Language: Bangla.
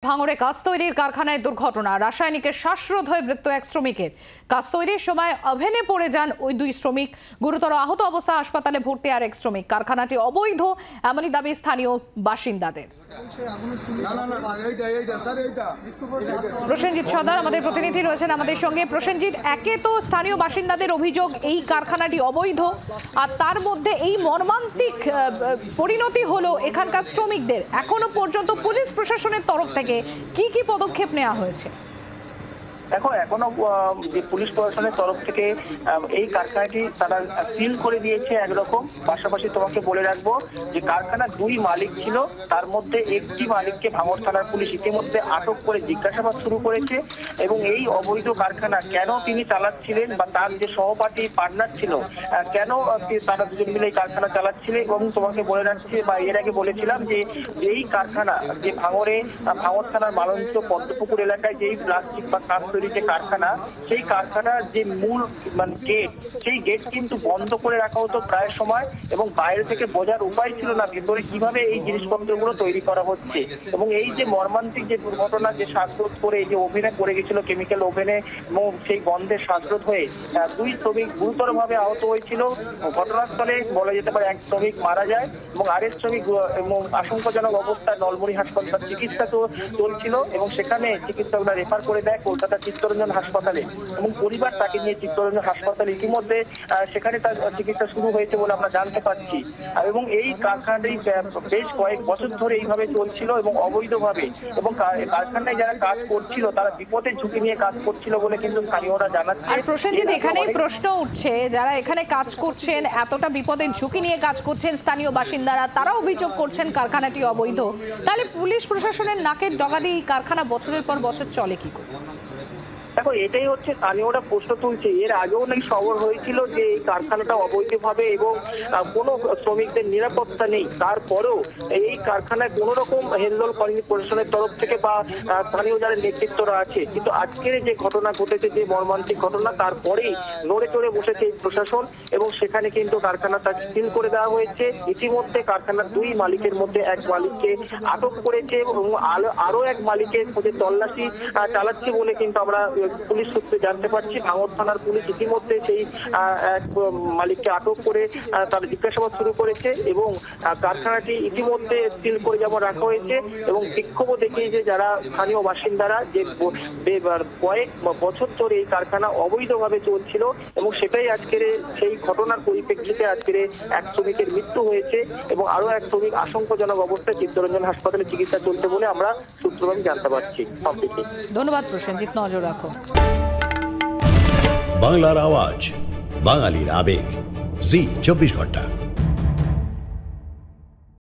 ভাঙড়ে কাঁচ তৈরির কারখানায় দুর্ঘটনা। রাসায়নিকের শ্বাসরোধ হয়ে মৃত্যু এক শ্রমিকের। কাঁচ তৈরির সময় ওভেনে পড়ে যান ওই দুই শ্রমিক। গুরুতর আহত অবস্থা, হাসপাতালে ভর্তি আর এক শ্রমিক। কারখানাটি অবৈধ এমনই দাবি স্থানীয় বাসিন্দাদের। প্রসেনজিৎ সর্দার আমাদের প্রতিনিধি রয়েছেন আমাদের সঙ্গে। প্রসেনজিৎ, একে তো স্থানীয় বাসিন্দাদের অভিযোগ এই কারখানাটি অবৈধ, আর তার মধ্যে এই মর্মান্তিক পরিণতি হলো এখানকার শ্রমিকদের। এখনো পর্যন্ত পুলিশ প্রশাসনের তরফ থেকে কি পদক্ষেপ নেওয়া হয়েছে? এখনো যে পুলিশ প্রশাসনের তরফ থেকে এই কারখানাটি তারা সিল করে দিয়েছে একরকম। পাশাপাশি তোমাকে বলে রাখবো যে কারখানার দুই মালিক ছিল, তার মধ্যে একটি মালিককে ভাঙড় থানার পুলিশ ইতিমধ্যে আটক করে জিজ্ঞাসাবাদ শুরু করেছে। এবং এই অবৈধ কারখানা কেন তিনি চালাচ্ছিলেন বা তার যে সহপাঠী পার্টনার ছিল কেন তারা দুজন মিলে এই কারখানা চালাচ্ছিলেন। এবং তোমাকে বলে রাখছি বা এর আগে বলেছিলাম যে এই কারখানা যে ভাঙড় থানার মালঞ্চ পদ্মপুকুর এলাকায় যেই প্লাস্টিক বা কাঁচ যে কারখানা, সেই কারখানার যে মূল গেট, সেই গেট কিন্তু বন্ধ করে রাখা হতো প্রায় সময়, এবং বাইরে থেকে বোঝার উপায় ছিল না ভেতরে কিভাবে এই জিনিসপত্রগুলো তৈরি করা হচ্ছে। এবং এই যে মর্মান্তিক যে দুর্ঘটনা, যে শ্বাসরোধ করে এই যে ওভেনে পড়ে গেছিল, কেমিক্যাল ওভেনে, এবং সেই গন্ধের শ্বাসরোধ হয়ে দুই শ্রমিক গুরুতরভাবে আহত হয়েছিল। ঘটনাস্থলে বলা যেতে পারে এক শ্রমিক মারা যায় এবং আরেক শ্রমিক আশঙ্কাজনক অবস্থায় নলমুড়ি হাসপাতাল চিকিৎসা চলছিল, এবং সেখানে চিকিৎসকরা রেফার করে দেয় কলকাতা চিত্তরঞ্জন হাসপাতালে। এবং পরিবার তাকে নিয়ে চিত্তরঞ্জন হাসপাতালে ইতিমধ্যে সেখানে তার চিকিৎসা শুরু হয়েছে বলে আমরা জানতে পারছি। এবং এই কারখানাটি বেশ কয়েক বছর ধরে এইভাবে চলছিল এবং অবৈধভাবে, এবং কারখানায় যারা কাজ করছিল তারা বিপদের ঝুঁকি নিয়ে কাজ করছিল বলে কিন্তু স্থানীয়রা জানাচ্ছে। আর প্রসেনজিৎ, এখানেই প্রশ্ন উঠছে, যারা এখানে কাজ করছেন, এতটা বিপদের ঝুঁকি নিয়ে কাজ করছেন স্থানীয় বাসিন্দারা, তারা অভিযোগ করছেন কারখানাটি অবৈধ। তাহলে পুলিশ প্রশাসনের নাকের ডগা দিয়ে এই কারখানা বছরের পর বছর চলে কি করে? দেখো, এটাই হচ্ছে স্থানীয়রা প্রশ্ন তুলছে। এর আগেও নাকি খবর হয়েছিল যে এই কারখানাটা অবৈধভাবে এবং কোনো শ্রমিকদের নিরাপত্তা নেই, তারপরেও এই কারখানায় কোনো রকম হেলদোল করেনি প্রশাসনের তরফ থেকে বা স্থানীয় যারা নেতৃত্বরা আছে। কিন্তু আজকের যে ঘটনা ঘটেছে, যে মর্মান্তিক ঘটনা, তারপরেই নড়ে চড়ে বসেছে এই প্রশাসন, এবং সেখানে কিন্তু কারখানাটা সিল করে দেওয়া হয়েছে। ইতিমধ্যে কারখানার দুই মালিকের মধ্যে এক মালিককে আটক করেছে এবং আরো এক মালিকের খোঁজে তল্লাশি চালাচ্ছে বলে কিন্তু আমরা পুলিশ সূত্রে জানতে পারছি। ভাঙড় থানার পুলিশ ইতিমধ্যে সেই এক মালিককে আটক করে তার জিজ্ঞাসাবাদ শুরু করেছে, এবং কারখানাটি ইতিমধ্যে সিল করে যেমন রাখা হয়েছে। এবং বিক্ষোভও দেখিয়েছে যারা স্থানীয় বাসিন্দারা, যে কয়েক বছর ধরে এই কারখানা অবৈধভাবে চলছিল, এবং সেটাই আজকের সেই ঘটনার পরিপ্রেক্ষিতে আজকের এক শ্রমিকের মৃত্যু হয়েছে এবং আরো এক শ্রমিক আশঙ্কাজনক অবস্থায় চিত্তরঞ্জন হাসপাতালে চিকিৎসা চলছে বলে আমরা সূত্রভাবে জানতে পারছি। ধন্যবাদ প্রসেনজিৎ, নজর রাখো। বাংলার আওয়াজ, বাঙালির আবেগ, জি 24 ঘন্টা।